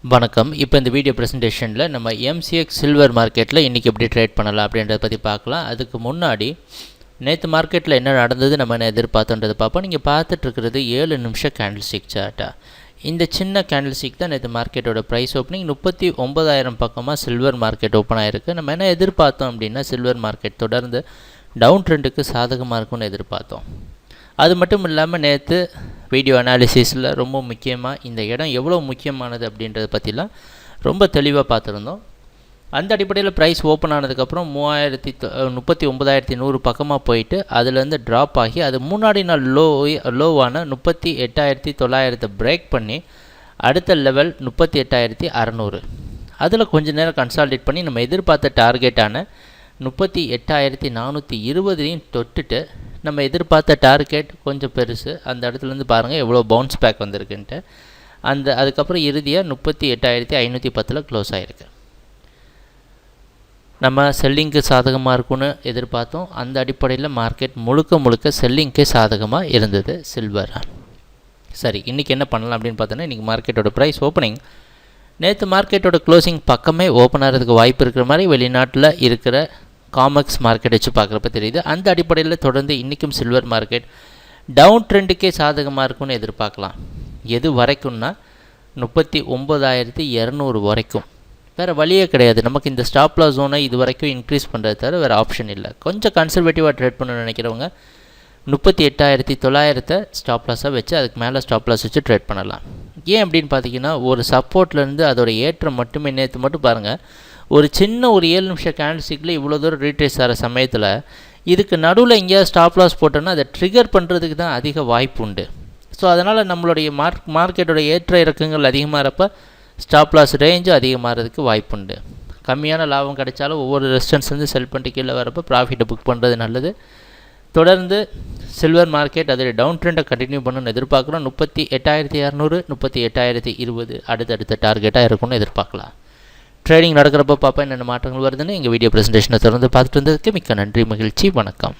வணக்கம். இப்போ இந்த வீடியோ ப்ரெசன்டேஷனில் நம்ம MCX சில்வர் மார்க்கெட்டில் இன்றைக்கி எப்படி ட்ரேட் பண்ணலாம் அப்படின்றத பற்றி பார்க்கலாம். அதுக்கு முன்னாடி நேற்று மார்க்கெட்டில் என்ன நடந்தது, நம்ம என்ன எதிர்பார்த்தோன்றதை பார்ப்போம். நீங்கள் பார்த்துட்ருக்கிறது 7 நிமிஷம் கேண்டில் ஸ்டிக் சார்ட்டா. இந்த சின்ன கேண்டில் ஸ்டிக் தான் நேற்று மார்க்கெட்டோட ப்ரைஸ் ஓப்பனிங் 39,000 பக்கமாக சில்வர் மார்க்கெட் ஓப்பன் ஆகிருக்கு. நம்ம என்ன எதிர்பார்த்தோம் அப்படின்னா சில்வர் மார்க்கெட் தொடர்ந்து டவுன் ட்ரெண்டுக்கு சாதகமாக இருக்கும்னு எதிர்பார்த்தோம். அது மட்டும் இல்லாமல் நேற்று வீடியோ அனாலிசிஸில் ரொம்ப முக்கியமாக இந்த இடம் எவ்வளோ முக்கியமானது அப்படின்றத பற்றிலாம் ரொம்ப தெளிவாக பார்த்துருந்தோம். அந்த அடிப்படையில் ப்ரைஸ் ஓப்பன் ஆனதுக்கப்புறம் 39,100 பக்கமாக போயிட்டு அதுலேருந்து ட்ராப் ஆகி அது முன்னாடி நாள் லோவான 38,900 பிரேக் பண்ணி அடுத்த லெவல் 38,600 அதில் கொஞ்சம் நேரம் கன்சால்டேட் பண்ணி நம்ம எதிர்பார்த்த டார்கெட்டான 38,420 தொட்டுட்டு நம்ம எதிர்பார்த்த டார்கெட் கொஞ்சம் பெருசு, அந்த இடத்துலேருந்து பாருங்கள் எவ்வளோ பவுன்ஸ் பேக் வந்திருக்குன்ட்டு. அதுக்கப்புறம் இறுதியாக 38,510 க்ளோஸ் ஆகிருக்கு. நம்ம செல்லிங்க்கு சாதகமாக இருக்குன்னு எதிர்பார்த்தோம். அந்த அடிப்படையில் மார்க்கெட் முழுக்க செல்லிங்க்கே சாதகமாக இருந்தது சில்வர். சரி, இன்றைக்கி என்ன பண்ணலாம் அப்படின்னு பார்த்தோன்னா, இன்றைக்கி மார்க்கெட்டோட ப்ரைஸ் ஓப்பனிங் நேற்று மார்க்கெட்டோட க்ளோசிங் பக்கமே ஓப்பன் ஆகிறதுக்கு வாய்ப்பு இருக்கிற மாதிரி வெளிநாட்டில் இருக்கிற காமெக்ஸ் மார்க்கெட் வச்சு பார்க்குறப்ப தெரியுது. அந்த அடிப்படையில் தொடர்ந்து இன்றைக்கும் சில்வர் மார்க்கெட் டவுன் ட்ரெண்டுக்கே சாதகமாக இருக்கும்னு எதிர்பார்க்கலாம். எது வரைக்கும்னா 39,200 வரைக்கும். வேறு வழியே கிடையாது. நமக்கு இந்த ஸ்டாப் லாஸ் ஜோனை இது வரைக்கும் இன்க்ரீஸ் பண்ணுறது தவிர வேறு ஆப்ஷன் இல்லை. கொஞ்சம் கன்சர்வேட்டிவாக ட்ரேட் பண்ணணும்னு நினைக்கிறவங்க 38,900 ஸ்டாப் லாஸாக வச்சு அதுக்கு மேலே ஸ்டாப் லாஸ் வச்சு ட்ரேட் பண்ணலாம். ஏன் அப்படின்னு பார்த்தீங்கன்னா, ஒரு சப்போர்ட்லேருந்து அதோட ஏற்றம் மட்டுமே நேற்று மட்டும் பாருங்கள், ஒரு சின்ன 7 நிமிஷம் கேண்டில்ஸ்டிக்கில் இவ்வளோ தூரம் ரீட்ரேஸ் ஆகிற சமயத்தில் இதுக்கு நடுவில் எங்கேயாவது ஸ்டாப் லாஸ் போட்டோன்னா அதை ட்ரிகர் பண்ணுறதுக்கு தான் அதிக வாய்ப்பு உண்டு. ஸோ அதனால் நம்மளுடைய மார்க்கெட்டோட ஏற்ற இறக்கங்கள் அதிகமாகிறப்ப ஸ்டாப் லாஸ் ரேஞ்சும் அதிகமாகிறதுக்கு வாய்ப்பு உண்டு. கம்மியான லாபம் கிடைச்சாலும் ஒவ்வொரு ரெசிஸ்டன்ஸ்லேருந்து செல் பண்ணிட்டு கீழே வரப்போ ப்ராஃபிட்டை புக் பண்ணுறது நல்லது. தொடர்ந்து சில்வர் மார்க்கெட் அதில் டவுன் ட்ரெண்டை கண்டினியூ பண்ணணும்னு எதிர்பார்க்குறோம். 38,200 38,020 அடுத்தடுத்த டார்கெட்டாக இருக்கும்னு எதிர்பார்க்கலாம். ட்ரேடிங் நடக்கிறப்ப பார்ப்பேன் என்னென்ன மாற்றங்கள் வருதுன்னு. எங்கள் வீடியோ ப்ரெசன்டேஷனை தொடர்ந்து பார்த்துட்டு வந்ததுக்கு மிக்க நன்றி, மகிழ்ச்சி, வணக்கம்.